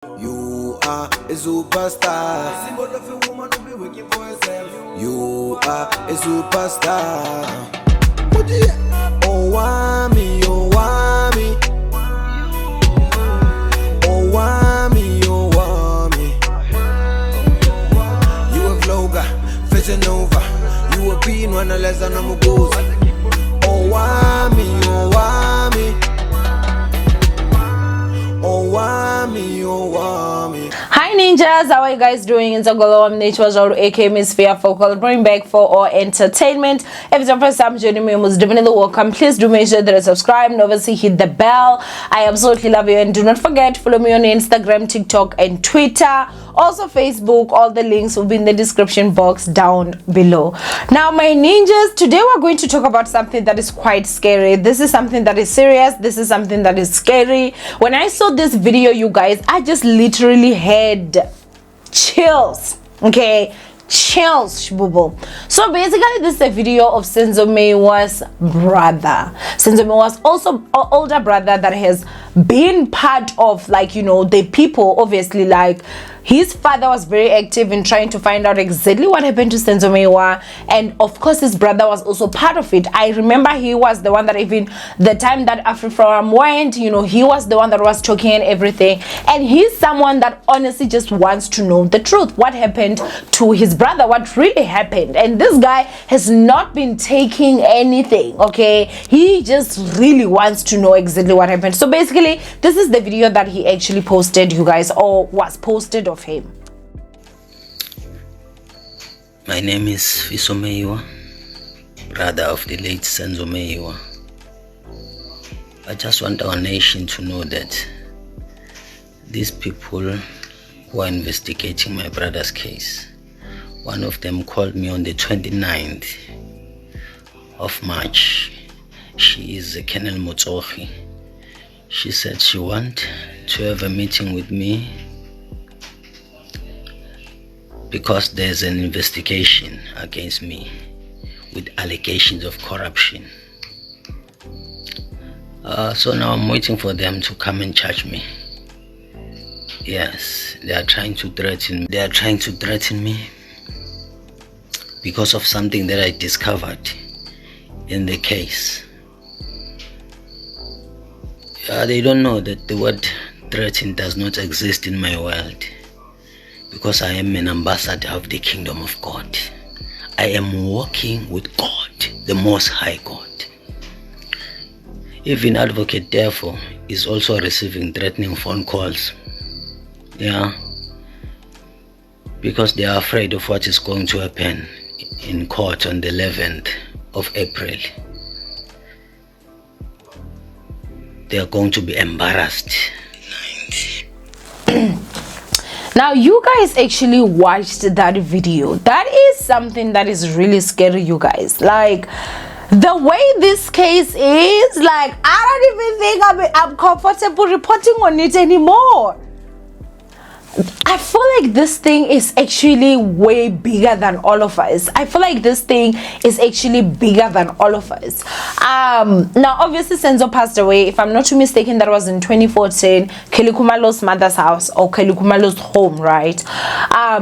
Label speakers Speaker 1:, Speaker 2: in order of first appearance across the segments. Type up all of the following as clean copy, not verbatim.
Speaker 1: You are a superstar. Symbol of a woman who be working for herself. You are a superstar. Owamie, Owamie. Owamie, Owamie. You a vlogger, fashion over. You a being one less than a mugoza. Owamie, Owamie. Owamie, Owamie.
Speaker 2: Hi ninjas, how are you guys doing? It's Owamie Nature's or aka Miss Fear Focal, bring back for our entertainment. If it's your first time joining me, most definitely welcome. Please do make sure that you subscribe and obviously hit the bell. I absolutely love you, and do not forget to follow me on Instagram, TikTok, and Twitter. Also Facebook. All the links will be in the description box down below. Now my ninjas, today we're going to talk about something that is quite scary. This is something that is serious. This is something that is scary. When I saw this video, you guys, I just literally had chills. Okay, chills, shbubu. So basically this is a video of Senzo Meyiwa's brother. Senzo Meyiwa's also an older brother that has been part of, like, you know, the people, obviously. Like, his father was very active in trying to find out exactly what happened to Senzo Meyiwa, and of course his brother was also part of it. I remember he was the one that, even the time that AfriForum went, you know, he was the one that was talking and everything. And he's someone that honestly just wants to know the truth, what happened to his brother, what really happened. And this guy has not been taking anything, okay? He just really wants to know exactly what happened. So basically this is the video that he actually posted, you guys, or was posted of him.
Speaker 3: My name is Senzo Meyiwa, brother of the late Senzo Meyiwa. I just want our nation to know that these people who are investigating my brother's case, one of them called me on the 29th of March. She is Colonel Motsohi. She said she want to have a meeting with me because there's an investigation against me with allegations of corruption. So now I'm waiting for them to come and charge me. Yes, they are trying to threaten me. They are trying to threaten me because of something that I discovered in the case. They don't know that the word threaten does not exist in my world, because I am an ambassador of the kingdom of God. I am walking with God, the Most High God. Even advocate, therefore, is also receiving threatening phone calls. Yeah, because they are afraid of what is going to happen in court on the 11th of April. They are going to be embarrassed.
Speaker 2: Now you guys actually watched that video. That is something that is really scary, you guys. Like, the way this case is, like, I don't even think I'm comfortable reporting on it anymore. I feel like this thing is actually way bigger than all of us. I feel like this thing is actually bigger than all of us. Now obviously Senzo passed away. If I'm not too mistaken, that was in 2014, Kelikumalo's mother's house, or Kelikumalo's home, right?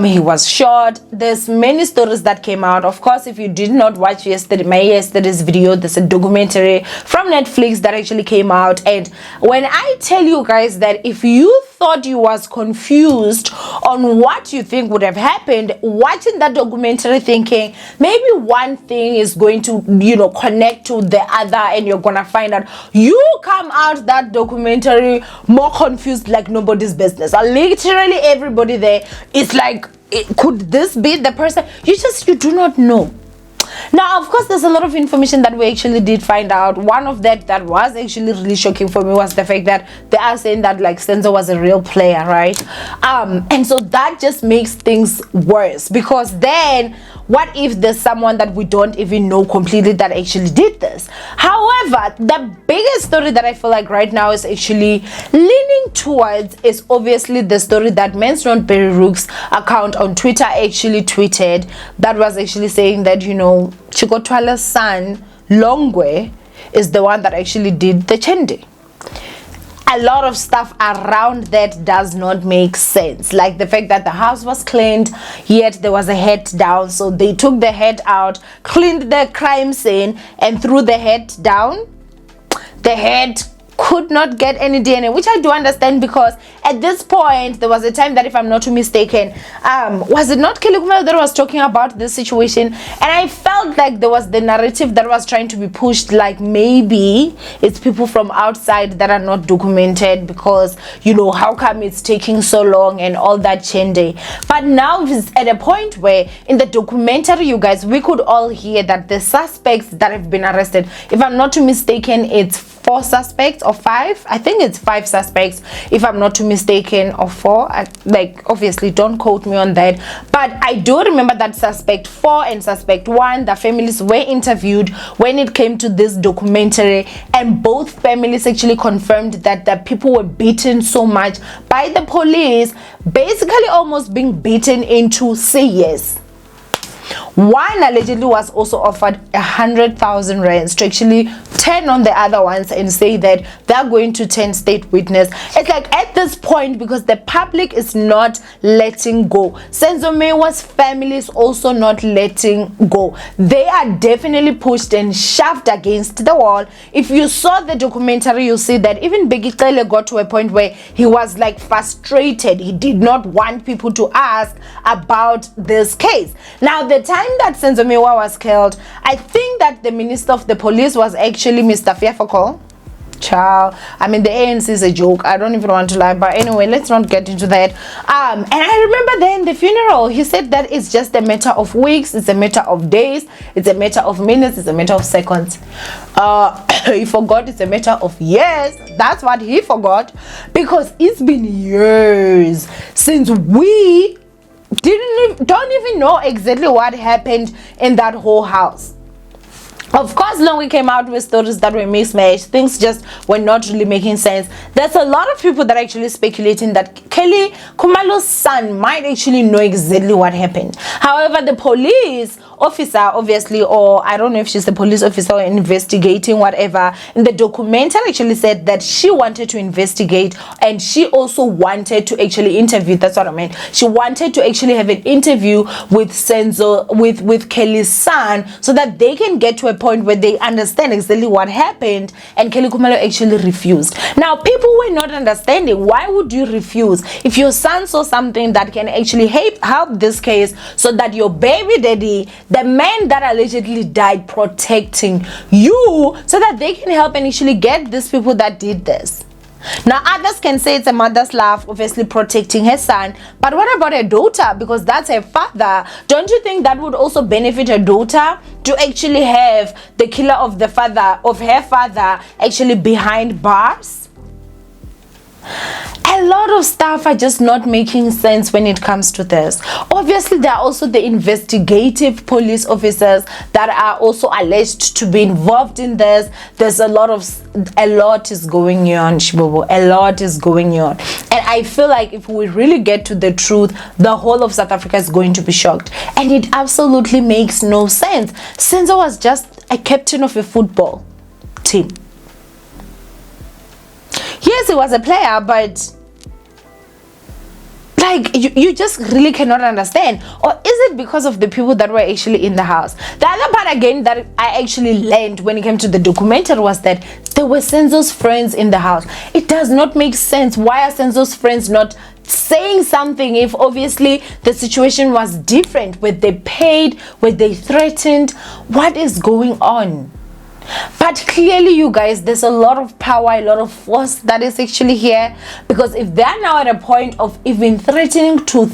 Speaker 2: He was shot. There's many stories that came out. Of course, if you did not watch yesterday's video, there's a documentary from Netflix that actually came out. And when I tell you guys that if you thought you was confused on what you think would have happened, watching that documentary, thinking maybe one thing is going to, you know, connect to the other, and you're gonna find out, you come out that documentary more confused like nobody's business. Literally everybody there is like, could this be the person? You do not know. Now of course there's a lot of information that we actually did find out. One of that was actually really shocking for me was the fact that they are saying that, like, Senzo was a real player, right? And so that just makes things worse, because then what if there's someone that we don't even know completely that actually did this? However, the biggest story that I feel like right now is actually leaning towards is obviously the story that Men's Not Berry Rook's account on Twitter actually tweeted, that was actually saying that, you know, Chikotwala's son Longwe is the one that actually did the chendi. a lot of stuff around that does not make sense. Like the fact that the house was cleaned, yet there was a head down. So they took the head out, cleaned the crime scene, and threw the head down. The head could not get any DNA, which I do understand, because at this point there was a time that, if I'm not too mistaken, was it not Kelly Khumalo that was talking about this situation, and I felt like there was the narrative that was trying to be pushed, like maybe it's people from outside that are not documented, because you know, how come it's taking so long and all that chende. But now it's at a point where in the documentary, you guys, we could all hear that the suspects that have been arrested, if I'm not too mistaken, it's 4 suspects or 5. I think it's 5 suspects, if I'm not too mistaken, or 4. Like, obviously don't quote me on that, but I do remember that suspect 4 and suspect 1, the families were interviewed when it came to this documentary, and both families actually confirmed that the people were beaten so much by the police, basically almost being beaten into say yes. One allegedly was also offered 100,000 rands to actually turn on the other ones and say that they're going to turn state witness. It's like, at this point, because the public is not letting go, Senzo Meyiwa's family is also not letting go. They are definitely pushed and shoved against the wall. If you saw the documentary, you'll see that even Biggie Cele got to a point where he was like frustrated. He did not want people to ask about this case. Now, the time that Senzo Meyiwa was killed, I think that the minister of the police was actually Mr. Fiafoko. Child, I mean, the ANC is a joke. I don't even want to lie, but anyway, let's not get into that. And I remember then the funeral, he said that it's just a matter of weeks, it's a matter of days, it's a matter of minutes, it's a matter of seconds. He forgot it's a matter of years. That's what he forgot, because it's been years since we don't even know exactly what happened in that whole house. Of course, now we came out with stories that were mismatched. Things just were not really making sense. There's a lot of people that are actually speculating that Kelly Khumalo's son might actually know exactly what happened. However, the police officer, obviously, or I don't know if she's the police officer or investigating whatever, in the documentary actually said that she wanted to investigate, and she also wanted to actually interview. That's what I meant. She wanted to actually have an interview with Senzo, with Kelly's son, so that they can get to a point where they understand exactly what happened, and Kelly Khumalo actually refused. Now, people were not understanding, why would you refuse if your son saw something that can actually help this case, so that your baby daddy, the man that allegedly died, protecting you, so that they can help and actually get these people that did this. Now, others can say it's a mother's love, obviously protecting her son, but what about her daughter? Because that's her father. Don't you think that would also benefit her daughter to actually have the killer of the father, of her father, actually behind bars? A lot of stuff are just not making sense when it comes to this. Obviously, there are also the investigative police officers that are also alleged to be involved in this. There's a lot is going on, Shibobo. A lot is going on. And I feel like if we really get to the truth, the whole of South Africa is going to be shocked. And it absolutely makes no sense. Senzo was just a captain of a football team. Yes, he was a player, but like, you just really cannot understand. Or is it because of the people that were actually in the house? The other part again that I actually learned when it came to the documentary was that there were Senzo's friends in the house. It does not make sense. Why are Senzo's friends not saying something if obviously the situation was different? Were they paid? Were they threatened? What is going on? But clearly, you guys, there's a lot of power, a lot of force that is actually here, because if they're now at a point of even threatening to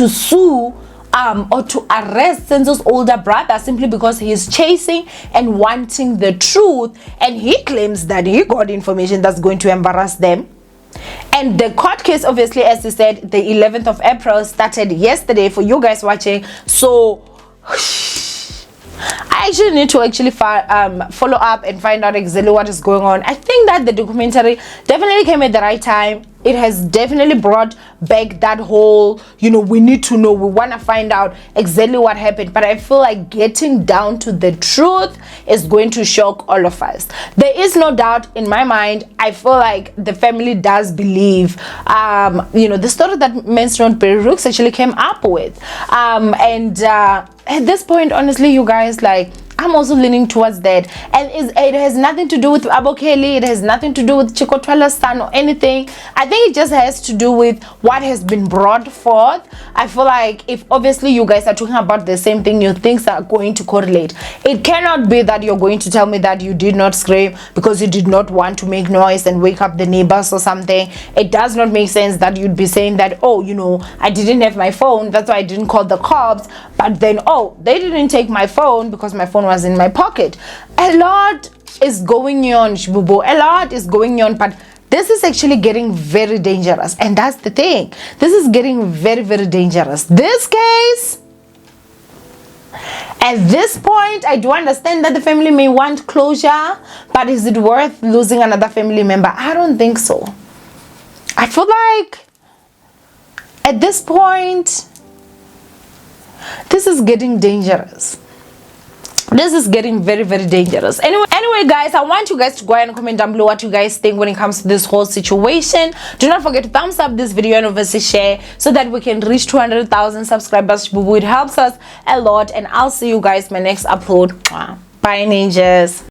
Speaker 2: sue or to arrest Senzo's older brother simply because he is chasing and wanting the truth, and he claims that he got information that's going to embarrass them. And the court case, obviously, as he said, the 11th of April started yesterday for you guys watching. So I actually need to actually follow up and find out exactly what is going on. I think that the documentary definitely came at the right time. it has definitely brought back that whole, you know, we need to know, we want to find out exactly what happened. But I feel like getting down to the truth is going to shock all of us. There is no doubt in my mind. I feel like the family does believe, you know, the story that Menstruant Rooks actually came up with. At this point, honestly, you guys, like, I'm also leaning towards that, and it has nothing to do with Abokeli, it has nothing to do with Chikotwala's son or anything. I think it just has to do with what has been brought forth. I feel like if obviously you guys are talking about the same thing, your things are going to correlate. It cannot be that you're going to tell me that you did not scream because you did not want to make noise and wake up the neighbors or something. It does not make sense that you'd be saying that, oh, you know, I didn't have my phone, that's why I didn't call the cops, but then, oh, they didn't take my phone because my phone was in my pocket. A lot is going on, Shibubu. A lot is going on, but this is actually getting very dangerous, and that's the thing. This is getting very, very dangerous. This case, at this point, I do understand that the family may want closure, but is it worth losing another family member? I don't think so. I feel like at this point, this is getting dangerous. This is getting very, very dangerous. Anyway, guys, I want you guys to go ahead and comment down below what you guys think when it comes to this whole situation. Do not forget to thumbs up this video and obviously share so that we can reach 200,000 subscribers. It helps us a lot, and I'll see you guys in my next upload. Bye, ninjas.